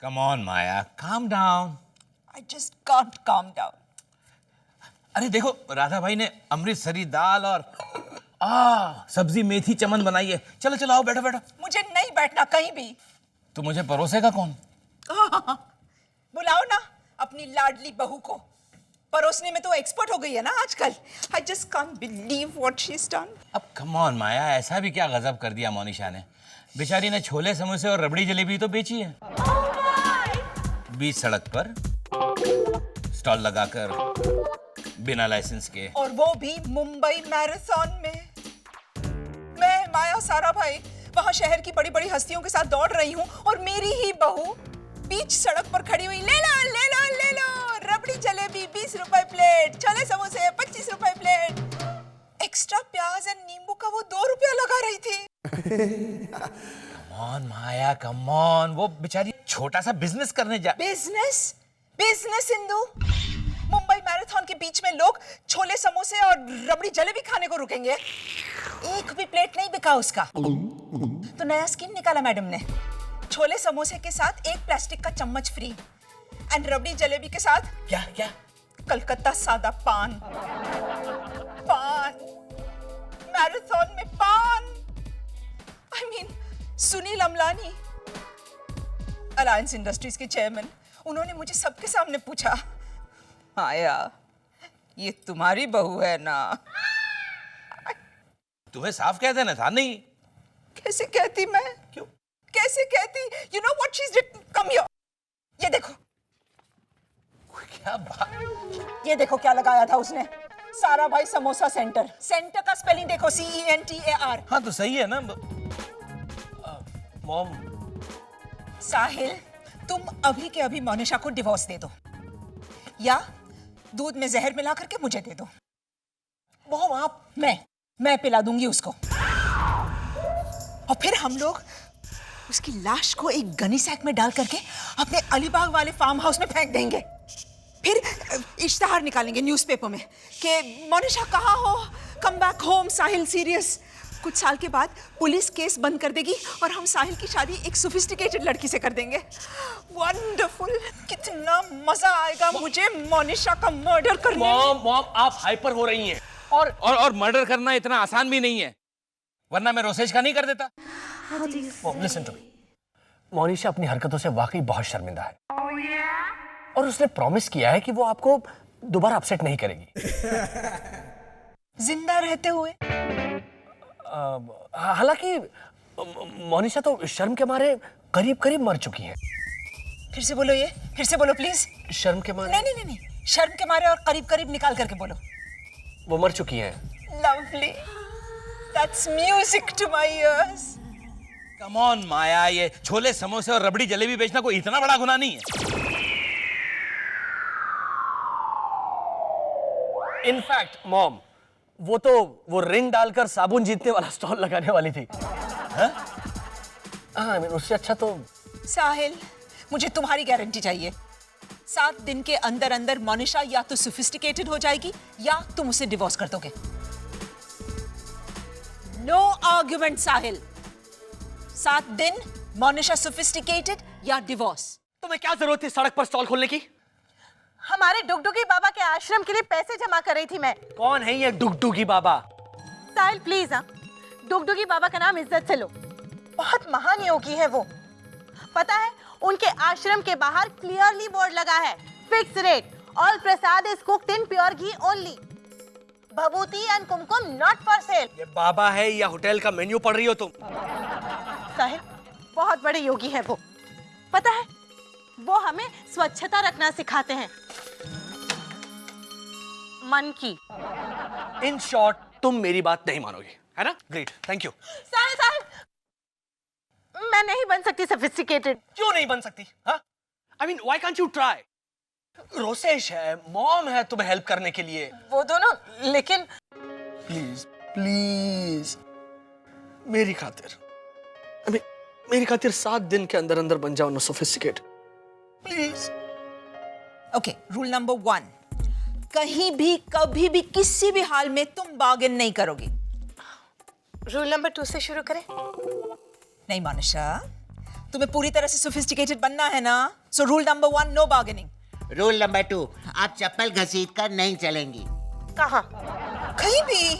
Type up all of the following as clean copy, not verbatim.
Come on, Maya, calm down. I just can't calm down. अरे देखो, राधा भाई ने अमृतसरी दाल और सब्जी मेथी चमन बनाई है। चलो चलो आओ, बैठो बैठो। मुझे नहीं बैठना कहीं भी। तो मुझे परोसेगा कौन? बुलाओ ना अपनी लाडली बहू को। परोसने में तो एक्सपर्ट हो गई है ना आजकल। I just can't believe what she's done. अब come on, माया, ऐसा भी क्या गजब कर दिया मोनिशा ने। बेचारी ने छोले समोसे और रबड़ी जलेबी तो बेची है। बीच सड़क पर स्टॉल लगाकर बिना लाइसेंस के, और वो भी मुंबई मैराथन में। मैं माया सारा भाई वहां शहर की बड़ी बड़ी हस्तियों के साथ दौड़ रही हूँ और मेरी ही बहू बीच सड़क पर खड़ी हुई, ले लो ले लो ले लो, रबड़ी जलेबी 20 रुपए प्लेट, छोले समोसे 25 रुपए प्लेट, एक्स्ट्रा प्याज और नींबू का वो 2 रुपया लगा रही थी। Come on, Maya, come on, वो बेचारी छोटा सा बिजनेस करने जा। Business business Indu, Mumbai marathon के बीच में लोग छोले समोसे और रबड़ी जलेबी खाने को रुकेंगे? एक भी प्लेट नहीं बिका उसका। तो नया स्कीम निकाला मैडम ने, छोले समोसे के साथ एक प्लास्टिक का चम्मच फ्री एंड रबड़ी जलेबी के साथ क्या क्या? कलकत्ता सादा पान। पान मैराथन में पान। I mean, Sunil Amlani, alliance industries के चेयरमैन, उन्होंने मुझे सबके सामने पूछा, माया ये तुम्हारी बहू है ना? तुम्हें साफ कह देना था। नहीं कैसे कहती मैं? क्यों? कैसे कहती? You know what she's written? Come here. ये देखो। क्या बात? ये देखो क्या लगाया था उसने, सारा भाई समोसा सेंटर। सेंटर का स्पेलिंग देखो, CENTAR। हाँ तो सही है ना मॉम। साहिल, तुम अभी के अभी मोनिशा को डिवोर्स दे दो या दूध में जहर मिला करके मुझे दे दो। वो आप मैं पिला दूंगी उसको, और फिर हम लोग उसकी लाश को एक गनी सैक में डाल करके अपने अलीबाग वाले फार्म हाउस में फेंक देंगे। फिर इश्तिहार निकालेंगे न्यूज़पेपर में कि मोनिशा कहाँ हो, कम बैक होम, साहिल सीरियस। कुछ साल के बाद पुलिस केस बंद कर देगी और हम साहिल की शादी एक सोफिस्टिकेटेड लड़की से कर देंगे। वंडरफुल, कितना मजा आएगा मुझे मोनिशा का मर्डर करने में। मॉम आप हाइपर हो रही हैं। और मर्डर करना इतना आसान भी नहीं है, वरना मैं रोसेज का नहीं कर देता। Mom listen to me, Monisha अपनी हरकतों से वाकई बहुत शर्मिंदा है और उसने प्रॉमिस किया है कि वो आपको दोबारा अपसेट नहीं करेगी। जिंदा रहते हुए? हालांकि मोनिशा तो शर्म के मारे करीब करीब मर चुकी है। फिर से बोलो, ये फिर से बोलो प्लीज। शर्म के मारे? नहीं, शर्म के मारे और करीब करीब निकाल करके बोलो। वो मर चुकी है। Lovely, that's music to my ears. Come on Maya, ये छोले समोसे और रबड़ी जलेबी बेचना कोई इतना बड़ा गुनाह नहीं है। इनफैक्ट मॉम, वो रिंग डालकर साबुन जीतने वाला स्टॉल लगाने वाली थी। हाँ, उससे अच्छा तो। साहिल, मुझे तुम्हारी गारंटी चाहिए। 7 दिन के अंदर अंदर मोनिशा या तो सोफिस्टिकेटेड हो जाएगी या तुम उसे डिवोर्स कर दोगे। नो आर्ग्यूमेंट साहिल। 7 दिन, मोनिशा सोफिस्टिकेटेड या डिवोर्स। तुम्हें क्या जरूरत थी सड़क पर स्टॉल खोलने की? हमारे डुगडुगी बाबा के आश्रम के लिए पैसे जमा कर रही थी मैं। कौन है ये डुगडुगी बाबा? साहिल प्लीज, डुगडुगी बाबा का नाम इज्जत से लो। बहुत महान योगी है वो। पता है, उनके आश्रम के बाहर क्लियरली बोर्ड लगा है, fix rate, all Prasad is cooked in pure ghee only, Bhabhuti and Kumkum not for sale. ये बाबा है या होटल का मेन्यू पढ़ रही हो तुम? साहिल, बहुत बड़े योगी है वो। पता है, वो हमें स्वच्छता रखना सिखाते हैं, मन की। इन शॉर्ट, तुम मेरी बात नहीं मानोगे, है ना? Great, thank you. साहिल, मैं नहीं बन सकती सोफिस्टिकेटेड। क्यों नहीं बन सकती? हाँ? I mean, why can't you try? Rosesh है, मॉम है तुम्हें हेल्प करने के लिए। वो दोनों, लेकिन प्लीज प्लीज मेरी खातिर, मेरी खातिर 7 दिन के अंदर अंदर बन जाओ ना sophisticate, please. Okay, rule number 1, कहीं भी कभी भी किसी भी हाल में तुम बार्गेन नहीं करोगी। रूल नंबर 2 से शुरू करें। नहीं मोनिशा, तुम्हें पूरी तरह से सोफिस्टिकेटेड बनना है ना, so rule number 1, no bargaining. Rule number 2, आप चप्पल घसीट कर नहीं चलेंगी। कहाँ? कहीं भी।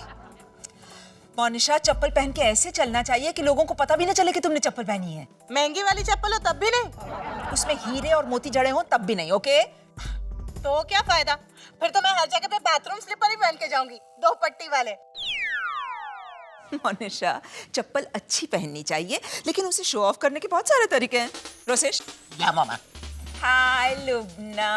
मोनिशा, चप्पल पहन के ऐसे चलना चाहिए कि लोगों को पता भी ना चले कि तुमने चप्पल पहनी है। महंगी वाली चप्पल हो तब भी नहीं? उसमें हीरे और मोती जड़े हो तब भी नहीं, ओके? तो क्या फायदा? फिर तो मैं हर जगह पे बाथरूम स्लीपर ही पहन के जाऊंगी, 2 पट्टी वाले। मोनिशा, चप्पल अच्छी पहननी चाहिए, लेकिन उसे शो ऑफ करने के बहुत सारे तरीके हैं। रोसेश। या मामा। हाय Lubna.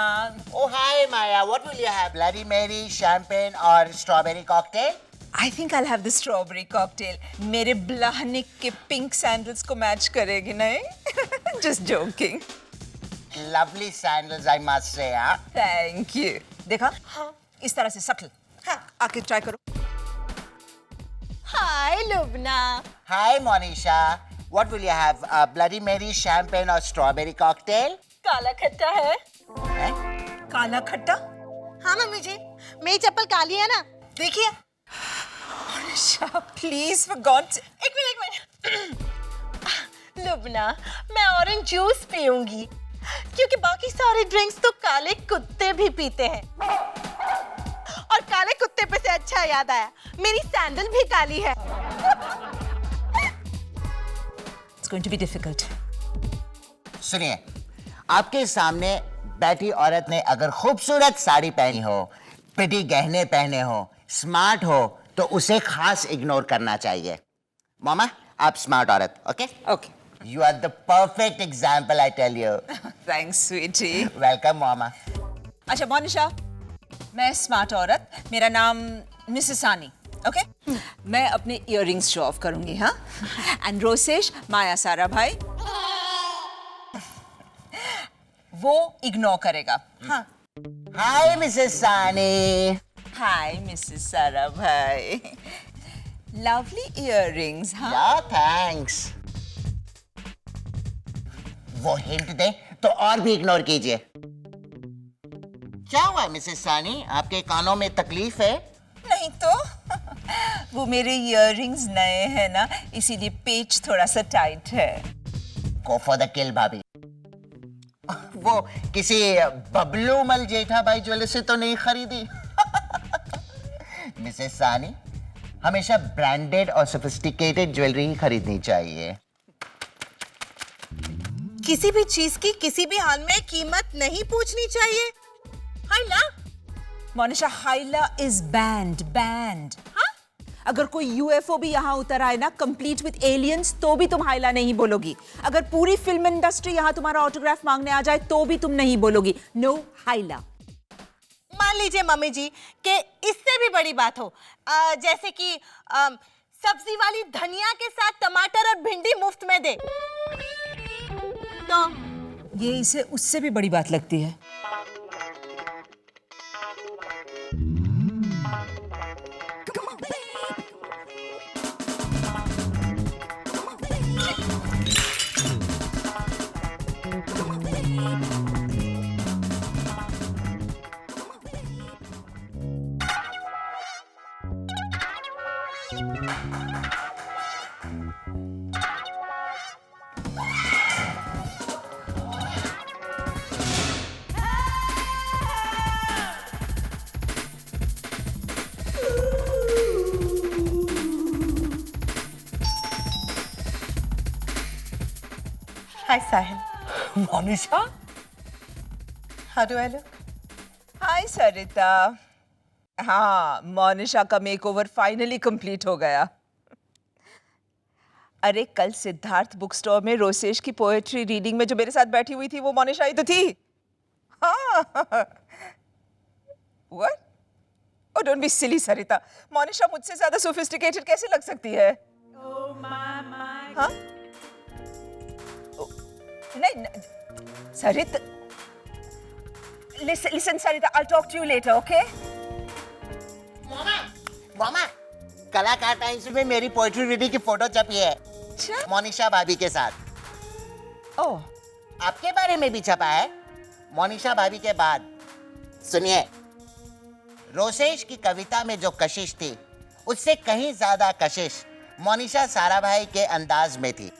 Oh hi Maya, what will you have? Bloody Mary, champagne और strawberry cocktail? I think I'll have the strawberry cocktail. मेरे ब्लाहनिक के पिंक सैंडल्स को मैच करेगी नहीं? Just joking. Lovely sandals, I must say, हाँ? Thank you. देखा? हाँ। इस तरह से सटल। हाँ। आके ट्राई करो। हाय Lubna. Hi Monisha, what will you have? Bloody Mary, champagne और strawberry cocktail? काला खट्टा है? हैं? काला खट्टा? हाँ मम्मी जी, मेरी चप्पल काली है ना, देखिए। Monisha, please for God's sake. एक मिनट। लुबना, मैं ऑरेंज जूस पीऊंगी, क्योंकि बाकी सारे ड्रिंक्स तो काले कुत्ते भी पीते हैं। और काले कुत्ते पे से अच्छा याद आया, मेरी सैंडल भी काली है। It's going to be difficult. सुनिए, आपके सामने बैठी औरत ने अगर खूबसूरत साड़ी पहनी हो, प्रिटी गहने पहने हो, स्मार्ट हो, तो उसे खास इग्नोर करना चाहिए। मामा, आप स्मार्ट औरत, okay? Okay. You are the perfect example, I tell you. Thanks, sweetie. Welcome, मामा। अच्छा मोनिशा, मैं स्मार्ट औरत, मेरा नाम मिसेस सानी, ओके? मैं अपने इयररिंग्स शो ऑफ करूंगी, हाँ? एंड रोसेश, माया सारा भाई, वो इग्नोर करेगा, हाँ? Hi, Mrs. Sani. हाय मिसेस सारा भाई, लवली इयररिंग्स, हाँ? Yeah, thanks. वो हिंट दे तो और भी इग्नोर कीजिए। क्या हुआ मिसेस सानी, आपके कानों में तकलीफ है? नहीं तो वो मेरे इयररिंग्स नए हैं ना, इसीलिए पेच थोड़ा सा टाइट है। Go for the kill, भाभी। वो किसी बबलू मल जेठा भाई ज्वेलर्स से तो नहीं खरीदी? मिसेस सानी, हमेशा ब्रांडेड और सोफिस्टिकेटेड ज्वेलरी ही खरीदनी चाहिए। किसी भी चीज की किसी भी हाल में कीमत नहीं पूछनी चाहिए। हाय ला। Monisha, हाइला is band. हाँ? अगर कोई यूएफओ भी यहाँ उतर आए ना, कंप्लीट विद एलियंस, तो भी तुम हाइला नहीं बोलोगी। अगर पूरी फिल्म इंडस्ट्री यहाँ तुम्हारा ऑटोग्राफ मांगने आ जाए, तो भी तुम नहीं बोलोगी नो हाइला। मान लीजिए मम्मी जी कि इससे भी बड़ी बात हो, जैसे कि सब्जी वाली धनिया के साथ टमाटर और भिंडी मुफ्त में दे, तो ये इसे उससे भी बड़ी बात लगती है। Hi Sahil, Monisha, how do I look? Hi Sarita. हाँ, मोनिशा का मेकओवर फाइनली कंप्लीट हो गया। अरे कल सिद्धार्थ बुक स्टोर में रोसेश की पोएट्री रीडिंग में जो मेरे साथ बैठी हुई थी, वो मोनिशा ही तो थी। हाँ। What? Oh, don't be silly, सरिता। मोनिशा मुझसे ज्यादा सोफिस्टिकेटेड कैसे लग सकती है? हाँ? नहीं, सरिता। Listen, Sarita. I'll talk to you later, okay? मामा, कलाकार टाइम्स में मेरी पोएट्री रीडिंग की फोटो छपी है, अच्छा? मोनिशा भाभी के साथ। ओह, आपके बारे में भी छपा है, मोनिशा भाभी के बाद। सुनिए, रोसेश की कविता में जो कशिश थी, उससे कहीं ज्यादा कशिश मोनिशा साराभाई के अंदाज में थी।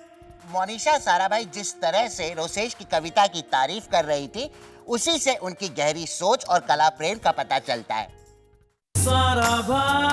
मोनिशा साराभाई जिस तरह से रोसेश की कविता की तारीफ कर रही थी, उसी से उनकी गहरी सोच और कला प्रेम का पता चलता है। साराभाई